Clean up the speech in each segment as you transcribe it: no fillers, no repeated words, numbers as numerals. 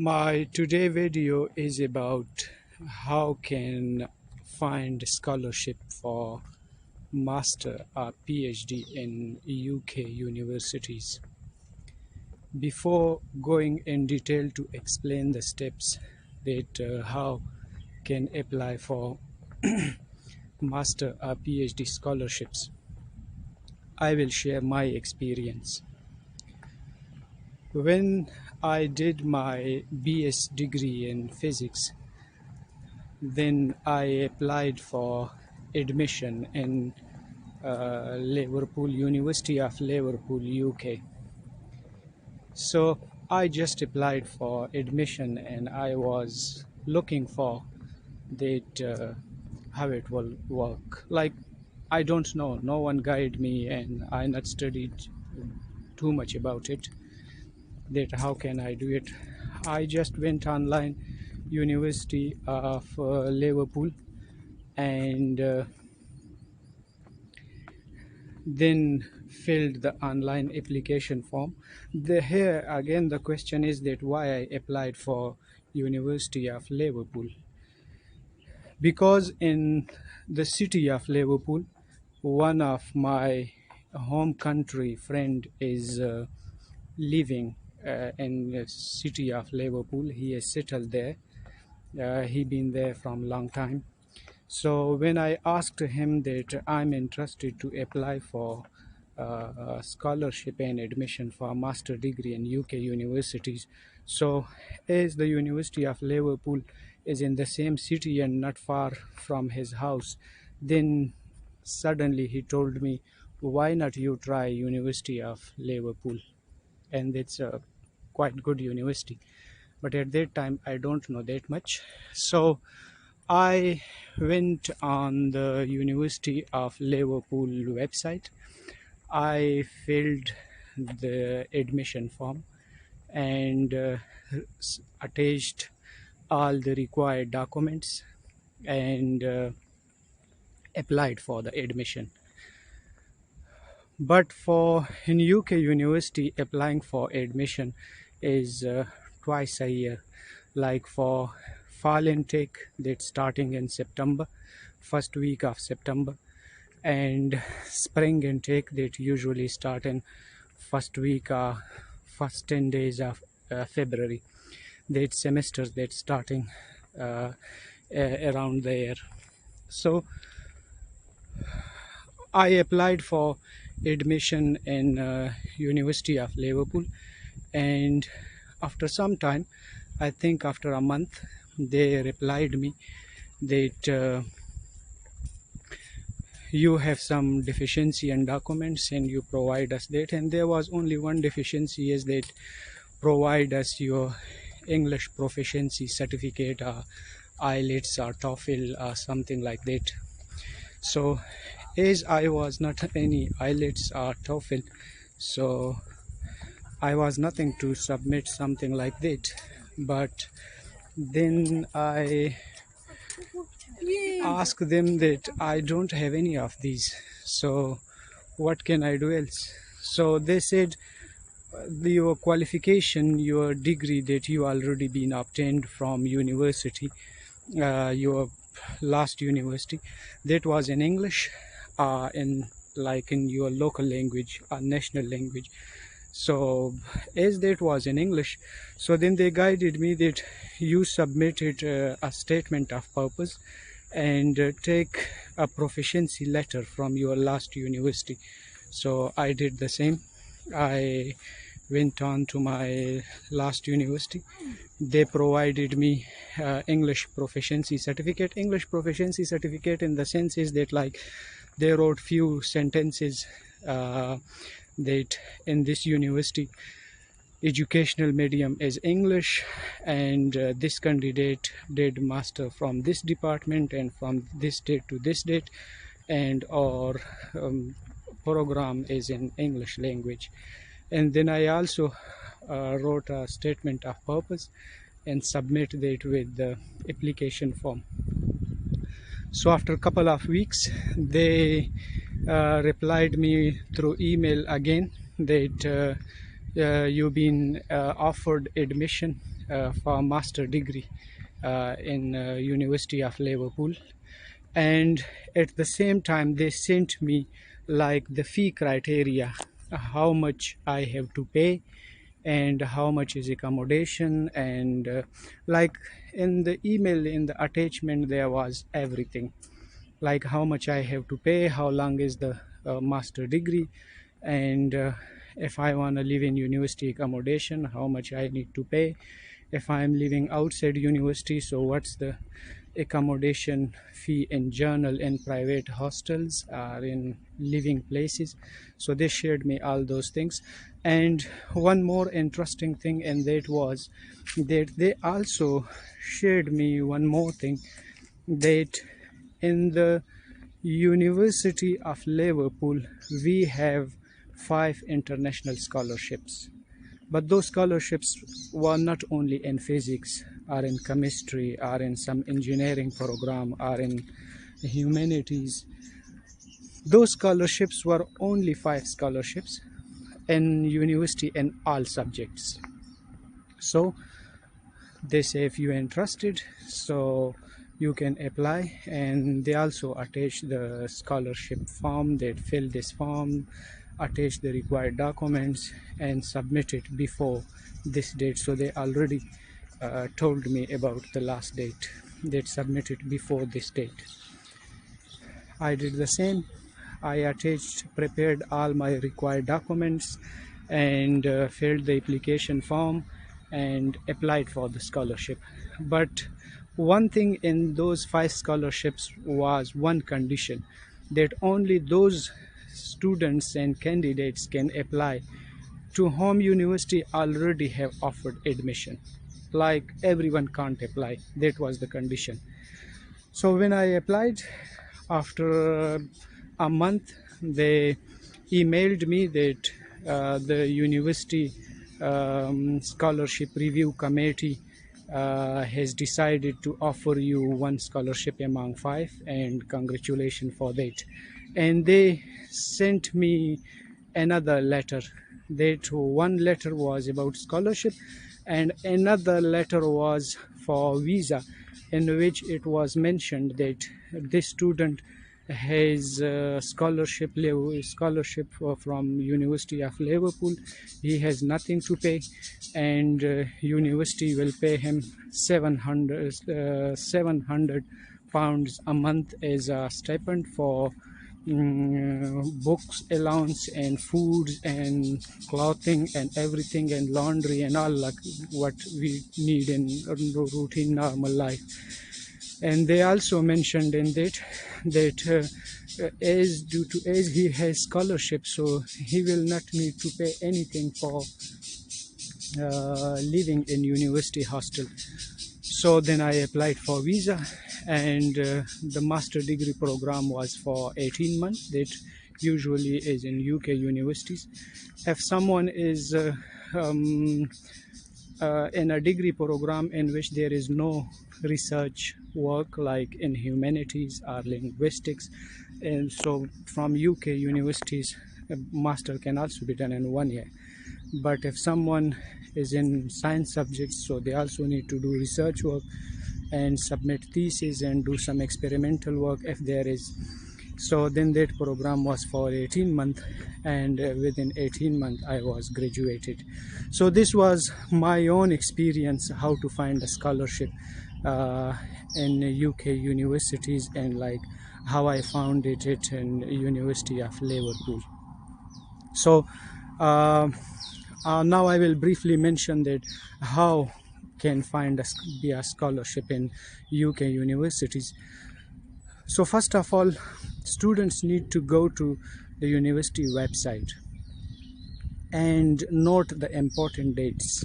My today video is about how can find scholarship for master or PhD in UK universities. Before going in detail to explain the steps that how can apply for master or PhD scholarships, I will share my experience. When I did my BS degree in physics, then I applied for admission in Liverpool University of Liverpool, UK. So I just applied for admission and I was looking for that how it will work. Like, I don't know, no one guided me and I not studied too much about it, that how can I do it. I just went online, University of Liverpool, and then filled the online application form. Here again the question is that why I applied for University of Liverpool, because in the city of Liverpool, one of my home country friend is living in the city of Liverpool. He is settled there. He been there from long time. So when I asked him that I'm interested to apply for a scholarship and admission for a master degree in UK universities, so as the University of Liverpool is in the same city and not far from his house, then suddenly he told me, why not you try University of Liverpool, and it's a quite good university. But at that time I don't know that much, so I went on the University of Liverpool website. I filled the admission form and attached all the required documents and applied for the admission. But for in UK university, applying for admission is twice a year. Like for fall intake, that's starting in September, first week of September, and spring intake that usually start in first week, first 10 days of February. That semesters that starting around there. So I applied for admission in University of Liverpool, and after some time, I think after a month, they replied me that you have some deficiency in documents and you provide us that. And there was only one deficiency, is that provide us your English proficiency certificate, IELTS or TOEFL or something like that. So as I was not any IELTS or TOEFL, so I was nothing to submit something like that. But then I asked them that I don't have any of these, so what can I do else? So they said your qualification, your degree that you already been obtained from university, your last university, that was in English, in your local language or national language. So as that was in English, so then they guided me that you submitted a statement of purpose and take a proficiency letter from your last university. So I did the same. I went on to my last university. They provided me English proficiency certificate. English proficiency certificate in the sense is that, like, they wrote few sentences that in this university educational medium is English, and this candidate did master from this department and from this date to this date, and our program is in English language. And then I also wrote a statement of purpose and submit that with the application form. So after a couple of weeks, they replied me through email again that you've been offered admission for a master degree in University of Liverpool, and at the same time they sent me like the fee criteria, how much I have to pay and how much is accommodation, and like in the email, in the attachment, there was everything, like how much I have to pay, how long is the master degree, and if I want to live in university accommodation, how much I need to pay. If I'm living outside university, so what's the accommodation fee in general, in private hostels or in living places. So they shared me all those things. And one more interesting thing, and that was that they also shared me one more thing, that in the University of Liverpool we have 5 international scholarships, but those scholarships were not only in physics or in chemistry or in some engineering program or in humanities. Those scholarships were only 5 scholarships in university in all subjects. So they say if you are interested, so you can apply, and they also attach the scholarship form. They fill this form, attach the required documents and submit it before this date. So they already told me about the last date. They submit it before this date. I did the same. I attached, prepared all my required documents and filled the application form and applied for the scholarship. But one thing in those 5 scholarships was one condition, that only those students and candidates can apply to whom university already have offered admission. Like everyone can't apply. That was the condition. So when I applied, after a month, they emailed me that the university scholarship review committee has decided to offer you one scholarship among 5, and congratulations for that. And they sent me another letter. That one letter was about scholarship and another letter was for visa, in which it was mentioned that this student has scholarship from University of Liverpool. He has nothing to pay, and university will pay him 700 pounds a month as a stipend for books allowance and foods and clothing and everything and laundry and all, like what we need in routine normal life. And they also mentioned in that as due to as he has scholarship, so he will not need to pay anything for living in university hostel. So then I applied for visa, and the master degree program was for 18 months. That usually is in UK universities. If someone is in a degree program in which there is no research work like in humanities or linguistics, and so from UK universities, a master can also be done in 1 year. But if someone is in science subjects, so they also need to do research work and submit thesis and do some experimental work if there is. So then that program was for 18 months, and within 18 months I was graduated. So this was my own experience how to find a scholarship in UK universities, and like how I found it in University of Liverpool. So now I will briefly mention that how can find be a scholarship in UK universities. So first of all, students need to go to the university website and note the important dates,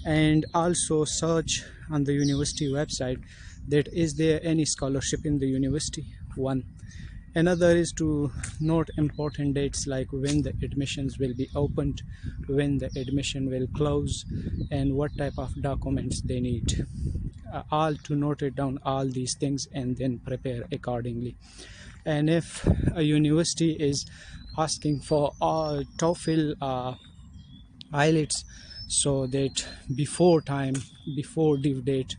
and also search on the university website that is there any scholarship in the university. One. Another is to note important dates like when the admissions will be opened, when the admission will close, and what type of documents they need. All to note it down, all these things, and then prepare accordingly. And if a university is asking for TOEFL IELTS, so that before due date,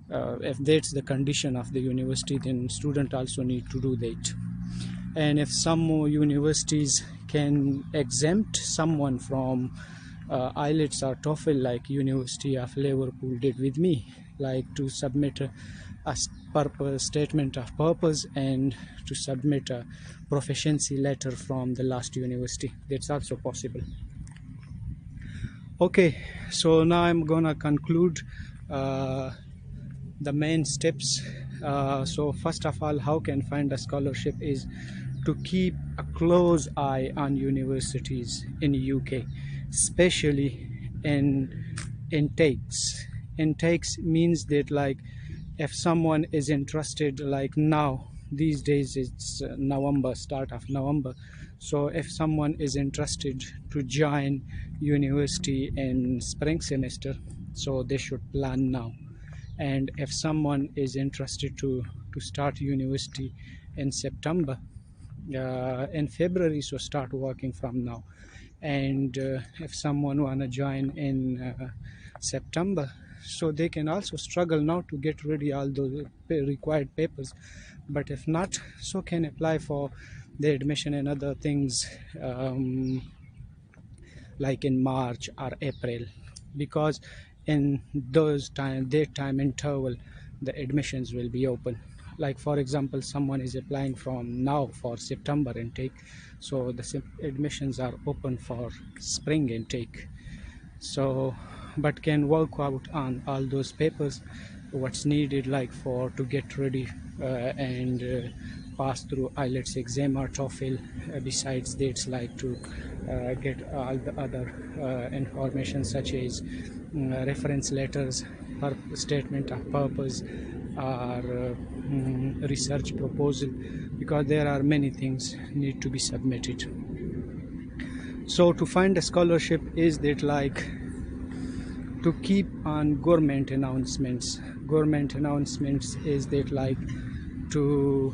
if that's the condition of the university, then student also need to do that. And if some more universities can exempt someone from IELTS or TOEFL, like University of Liverpool did with me, like to submit a statement of purpose and to submit a proficiency letter from the last university, that's also possible. Okay, so now I'm gonna conclude the main steps. So first of all, how can find a scholarship is to keep a close eye on universities in UK, especially in intakes. Intakes means that, like, if someone is interested, like now these days it's November, start of November, so if someone is interested to join university in spring semester, so they should plan now. And if someone is interested to start university in September, in February, so start working from now. And if someone wanna join in September, so they can also struggle now to get ready all those required papers. But if not, so can apply for the admission and other things, like in March or April, because in that time interval the admissions will be open. Like for example, someone is applying from now for September intake, so the admissions are open for spring intake. So but can work out on all those papers what's needed, like for to get ready and pass through IELTS exam or TOEFL. Besides that's like to get all the other information, such as reference letters, statement of purpose, or research proposal, because there are many things need to be submitted. So to find a scholarship is that, like, to keep on government announcements. Government announcements is that, like, to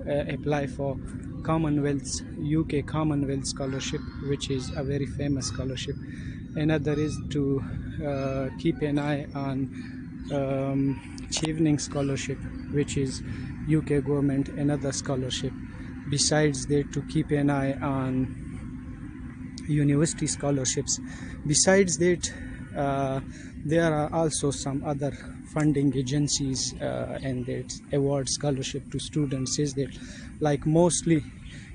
apply for Commonwealth's UK Commonwealth Scholarship, which is a very famous scholarship. Another is to keep an eye on Chevening Scholarship, which is UK government another scholarship. Besides that, to keep an eye on university scholarships. Besides that, there are also some other funding agencies and that award scholarship to students. Is that, like, mostly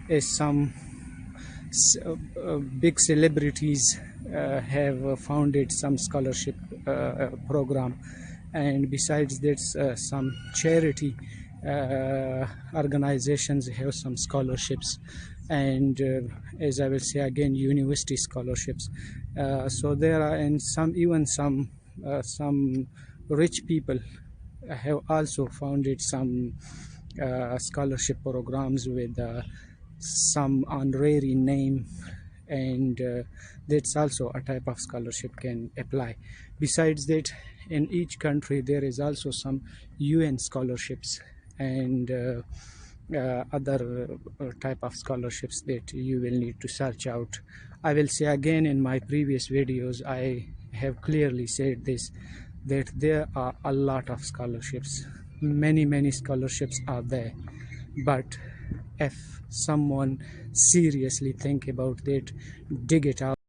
is some big celebrities have founded some scholarship program, and besides that, some charity organizations have some scholarships, and as I will say again, university scholarships. So there are, and some even some rich people have also founded some scholarship programs with some honorary name, and that's also a type of scholarship can apply. Besides that, in each country there is also some UN scholarships and other type of scholarships that you will need to search out. I will say again, in my previous videos I have clearly said this, that there are a lot of scholarships, many scholarships are there, but if someone seriously think about that, dig it out.